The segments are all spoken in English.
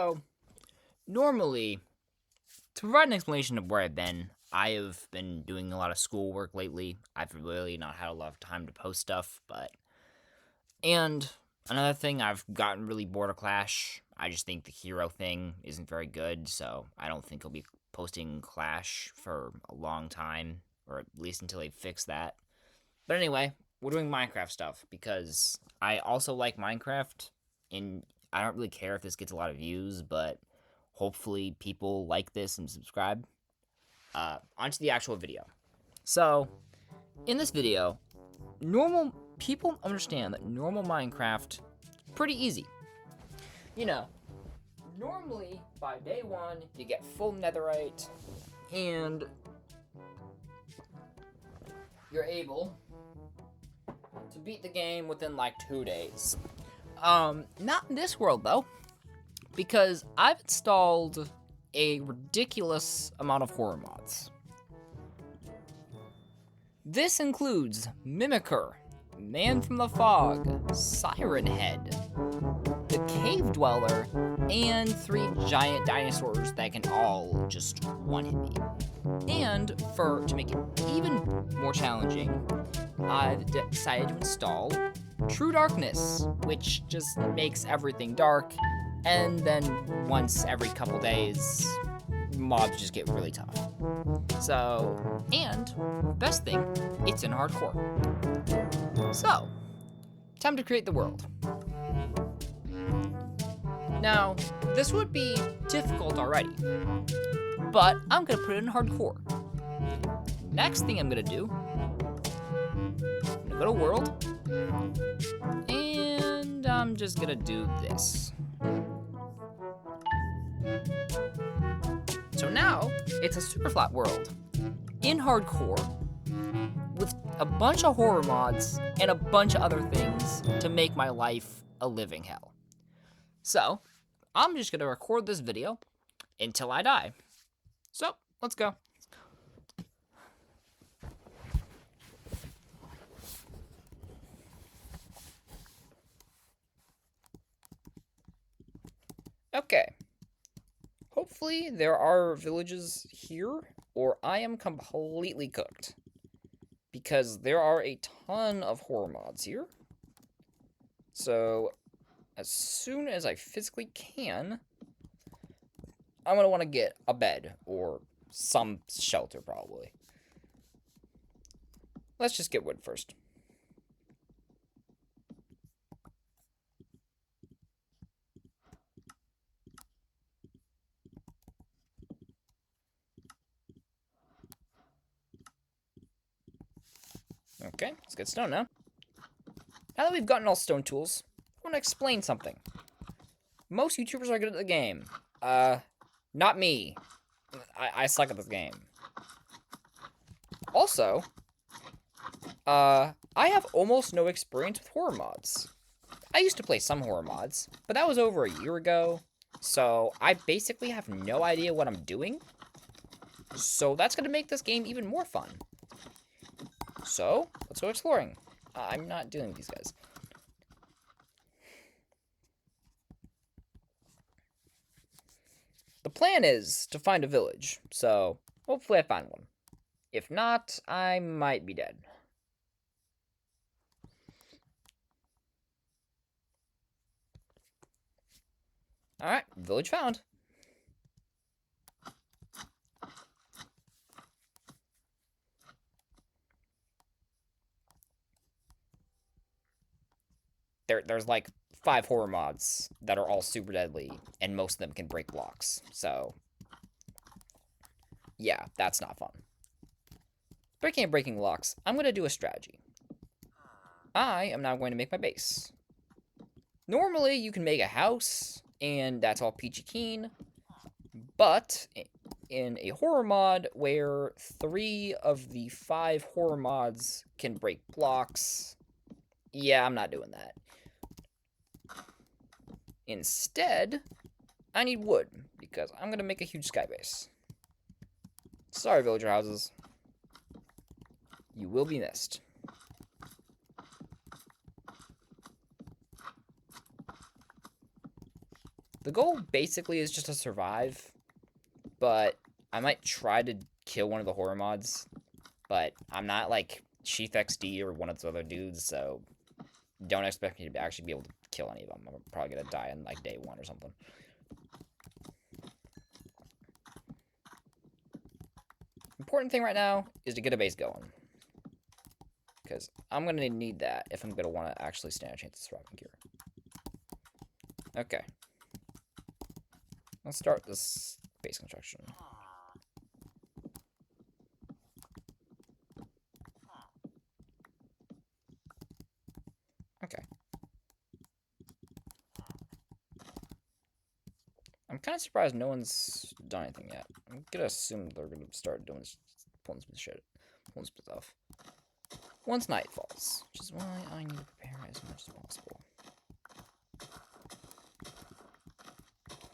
So, normally, to provide an explanation of where I've been, I have been doing a lot of schoolwork lately. I've really not had a lot of time to post stuff, and another thing, I've gotten really bored of Clash. I just think the hero thing isn't very good, so I don't think I'll be posting Clash for a long time, or at least until they fix that. But anyway, we're doing Minecraft stuff, because I also like Minecraft, and I don't really care if this gets a lot of views, but hopefully people like this and subscribe. Onto the actual video. So, in this video, normal people understand that normal Minecraft pretty easy. You know, normally by day one you get full netherite and you're able to beat the game within like 2 days. Not in this world though, because I've installed a ridiculous amount of horror mods. This includes Mimicker, Man from the Fog, Siren Head, the Cave Dweller, and 3 giant dinosaurs that can all just one-hit me. And to make it even more challenging, I've decided to install True Darkness, which just makes everything dark, and then once every couple days, mobs just get really tough. So, and best thing, it's in hardcore. So, time to create the world. Now, this would be difficult already, but I'm gonna put it in hardcore. Next thing I'm gonna do, I'm gonna go to world, and I'm just gonna do this. So now, it's a superflat world, in hardcore, with a bunch of horror mods and a bunch of other things to make my life a living hell. So, I'm just gonna record this video until I die. So, let's go. Okay. Hopefully there are villages here, or I am completely cooked. Because there are a ton of horror mods here. So, as soon as I physically can, I'm going to want to get a bed, or some shelter, probably. Let's just get wood first. Okay, let's get stone now. Now that we've gotten all stone tools, I want to explain something. Most YouTubers are good at the game. Not me. I suck at this game. Also, I have almost no experience with horror mods. I used to play some horror mods, but that was over a year ago, so I basically have no idea what I'm doing. So that's going to make this game even more fun. So, let's go exploring. I'm not dealing with these guys. The plan is to find a village, so hopefully I find one. If not, I might be dead. Alright, village found. There's like 5 horror mods that are all super deadly, and most of them can break blocks, so yeah, that's not fun. Breaking and breaking blocks, I'm going to do a strategy. I am now going to make my base. Normally, you can make a house, and that's all peachy keen, but in a horror mod where 3 of the 5 horror mods can break blocks, yeah, I'm not doing that. Instead, I need wood, because I'm going to make a huge sky base. Sorry, villager houses. You will be missed. The goal basically is just to survive, but I might try to kill one of the horror mods, but I'm not like Chief XD or one of those other dudes, so don't expect me to actually be able to kill any of them. I'm probably gonna die in like day 1 or something. Important thing right now is to get a base going, because I'm gonna need that if I'm gonna want to actually stand a chance of surviving here. Okay, let's start this base construction. Okay. I'm kind of surprised no one's done anything yet. I'm gonna assume they're gonna start doing this, pulling some shit, pulling some stuff. Once night falls, which is why I need to prepare as much as possible.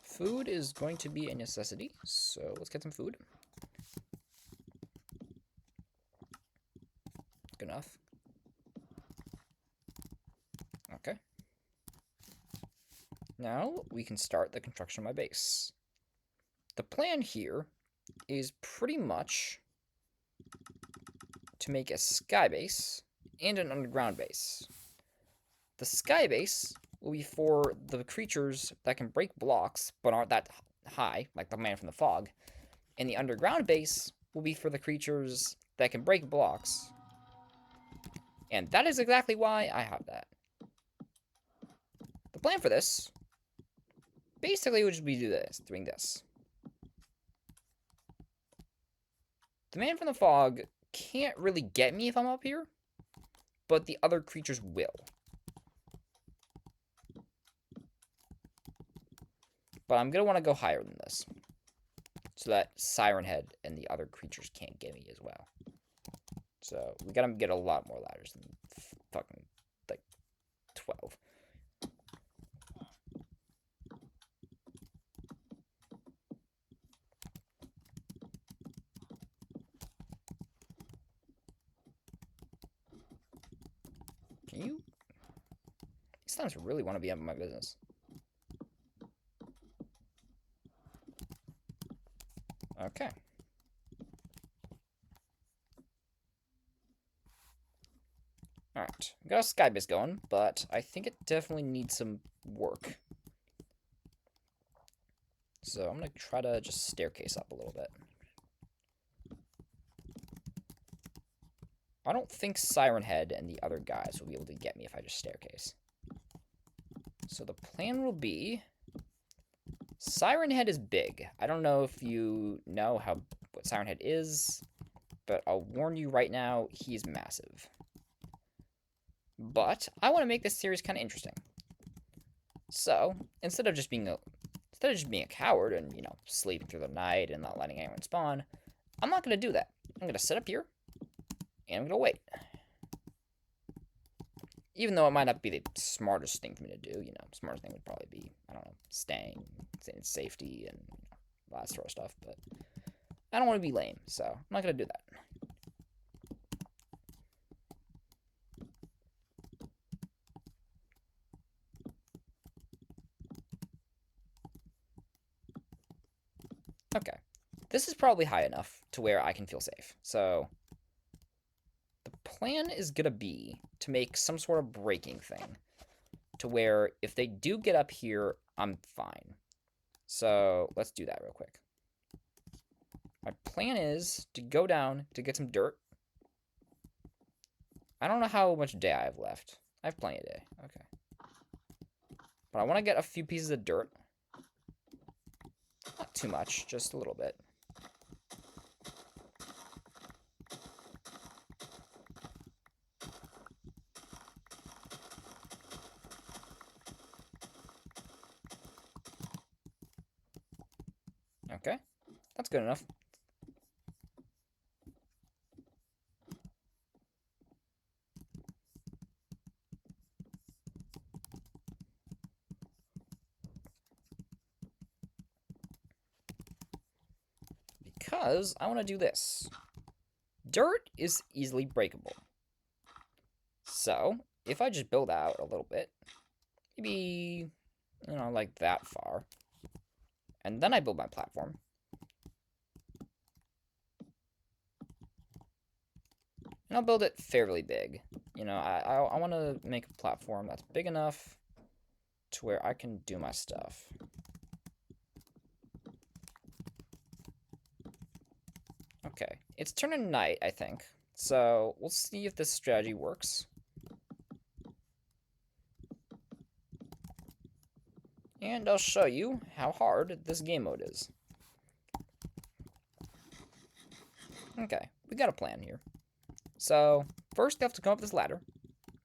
Food is going to be a necessity, so let's get some food. Good enough. Okay. Now we can start the construction of my base. The plan here is pretty much to make a sky base and an underground base. The sky base will be for the creatures that can break blocks but aren't that high, like the man from the fog. And the underground base will be for the creatures that can break blocks. And that is exactly why I have that. The plan for this basically would just be doing this. The man from the fog can't really get me if I'm up here, but the other creatures will. But I'm going to want to go higher than this, so that Siren Head and the other creatures can't get me as well. So we gotta get a lot more ladders than fucking, like, 12. Can you? These times really want to be out of my business. Okay. Alright, we got a sky base going, but I think it definitely needs some work. So I'm gonna try to just staircase up a little bit. I don't think Siren Head and the other guys will be able to get me if I just staircase. So the plan will be... Siren Head is big. I don't know if you know what Siren Head is, but I'll warn you right now, he's massive. But I want to make this series kind of interesting. So, instead of just being a coward and, you know, sleeping through the night and not letting anyone spawn, I'm not going to do that. I'm going to sit up here, and I'm going to wait. Even though it might not be the smartest thing for me to do, you know, smartest thing would probably be, I don't know, staying in safety and all that sort of stuff, but I don't want to be lame, so I'm not going to do that. Okay, this is probably high enough to where I can feel safe, so the plan is going to be to make some sort of breaking thing to where if they do get up here, I'm fine. So let's do that real quick. My plan is to go down to get some dirt. I don't know how much day I have left. I have plenty of day. Okay. But I want to get a few pieces of dirt. Not too much, just a little bit. Okay, that's good enough. Because I want to do this. Dirt is easily breakable. So, if I just build out a little bit, maybe like that far. And then I build my platform. And I'll build it fairly big. I want to make a platform that's big enough to where I can do my stuff. Okay, it's turning night, I think. So we'll see if this strategy works. And I'll show you how hard this game mode is. Okay, we got a plan here. So, first they have to come up this ladder,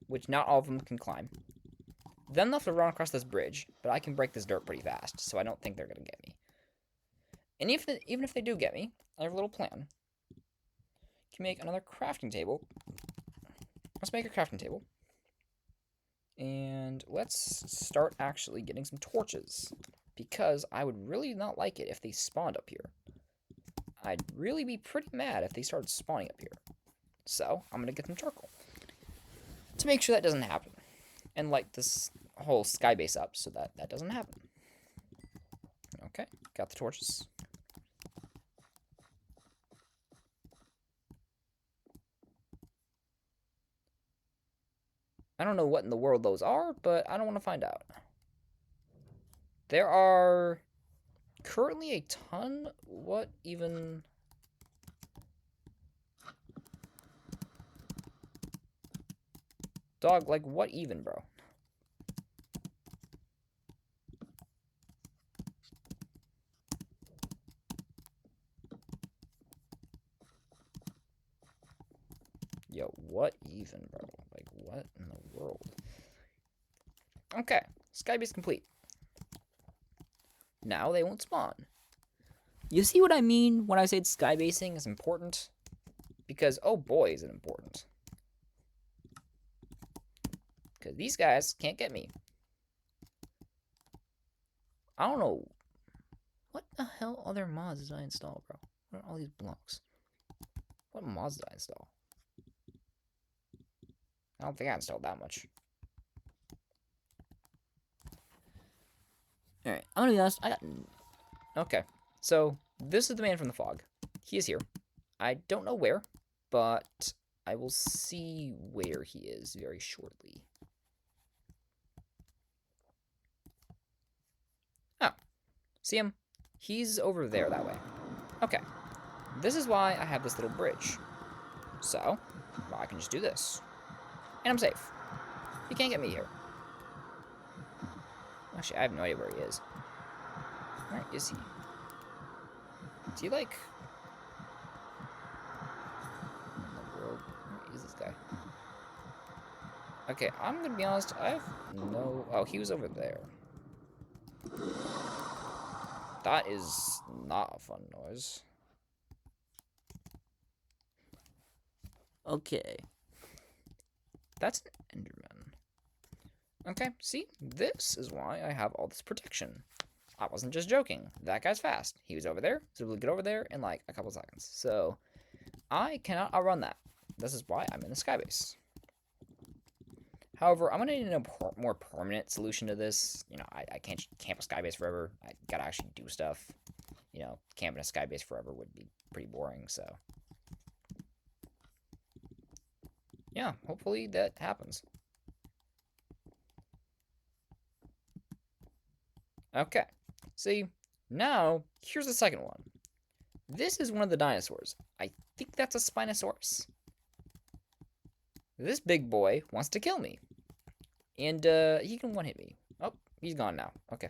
which not all of them can climb. Then they'll have to run across this bridge, but I can break this dirt pretty fast, so I don't think they're going to get me. And even if they do get me, I have a little plan. Can make another crafting table. Let's make a crafting table. And let's start actually getting some torches, because I would really not like it if they spawned up here. I'd really be pretty mad if they started spawning up here. So, I'm going to get some charcoal to make sure that doesn't happen. And light this whole sky base up so that that doesn't happen. Okay, got the torches. I don't know what in the world those are, but I don't want to find out. There are currently a ton. What even? Dog, like, what even, bro? Yo, what even, bro? Like, what in the world? Okay, skybase complete. Now they won't spawn. You see what I mean when I say skybasing is important? Because, oh boy, is it important. Because these guys can't get me. I don't know. What the hell other mods did I install, bro? What are all these blocks? What mods did I install? I don't think I installed that much. Alright, I'm gonna be honest. Okay, so this is the man from the fog. He is here. I don't know where, but I will see where he is very shortly. Oh, see him? He's over there that way. Okay, this is why I have this little bridge. So, well, I can just do this. And I'm safe. He can't get me here. Actually, I have no idea where he is. Where is he? Is he like... What in the world? Where is this guy? Okay, I'm gonna be honest, I have no... Oh, he was over there. That is not a fun noise. Okay. That's an Enderman. Okay, see? This is why I have all this protection. I wasn't just joking. That guy's fast. He was over there, so we'll get over there in like a couple seconds. So, I cannot outrun that. This is why I'm in the skybase. However, I'm going to need a more permanent solution to this. I can't camp a skybase forever. I gotta actually do stuff. Camping a skybase forever would be pretty boring, so. Yeah, hopefully that happens. Okay, see, now, here's the second one. This is one of the dinosaurs. I think that's a Spinosaurus. This big boy wants to kill me. And, he can one-hit me. Oh, he's gone now. Okay.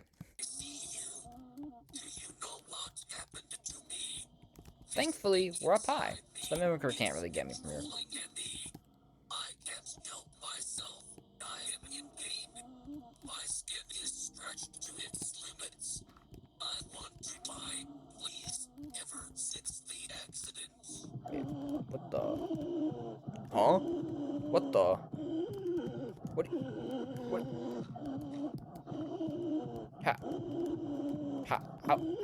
Thankfully, we're up high, so the mimicker can't really get me from here. Wait, what the? Huh? What the? What? What?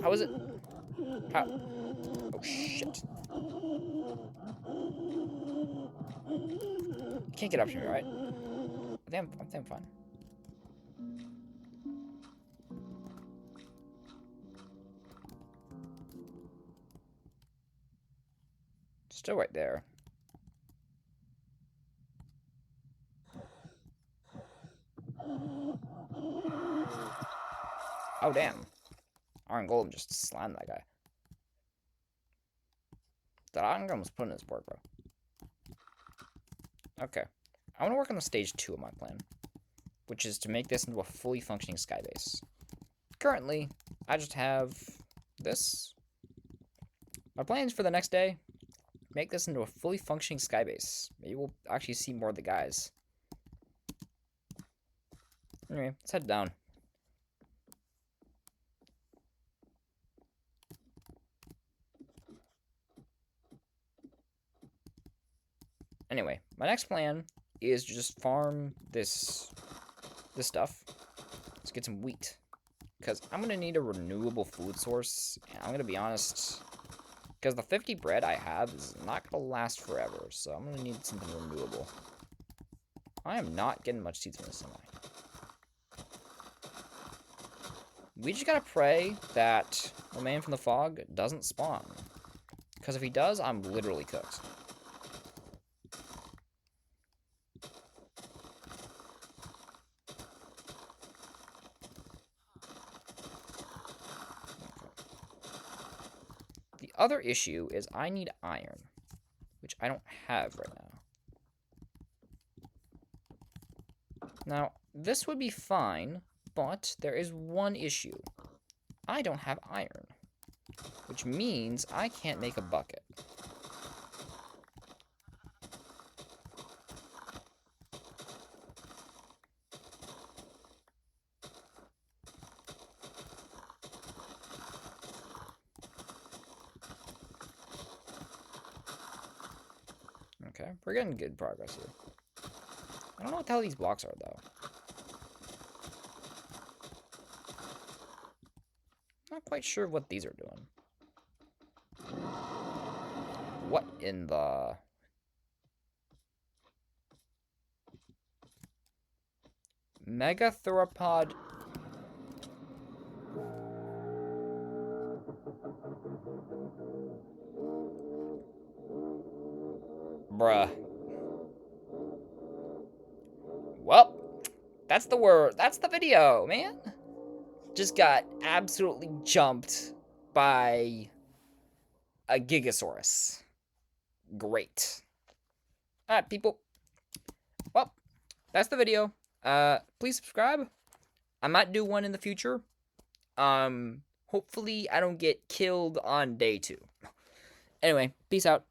How is it? How? Oh, shit. Can't get up to me, right? I think I'm fine. Still right there. Oh, damn. Iron Golem just slammed that guy. That Iron Golem was putting his work, bro. Okay. I want to work on the stage 2 of my plan, which is to make this into a fully functioning skybase. Currently, I just have this. My plans for the next day, make this into a fully functioning skybase. Maybe we'll actually see more of the guys. Anyway, let's head down. Anyway, my next plan is to just farm this stuff. Let's get some wheat. Because I'm going to need a renewable food source. And I'm going to be honest, because the 50 bread I have is not going to last forever. So I'm going to need something renewable. I am not getting much seeds from this, am I? We just got to pray that the man from the fog doesn't spawn. Because if he does, I'm literally cooked. The other issue is I need iron, which I don't have right now. Now, this would be fine, but there is one issue. I don't have iron, which means I can't make a bucket. Okay, we're getting good progress here. I don't know what the hell these blocks are, though. Not quite sure what these are doing. What in the... Megatheropod... Bruh. Well, that's the word. That's the video, man. Just got absolutely jumped by a Gigasaurus. Great. Alright, people. Well, that's the video. Please subscribe. I might do one in the future. Hopefully I don't get killed on day 2. Anyway, peace out.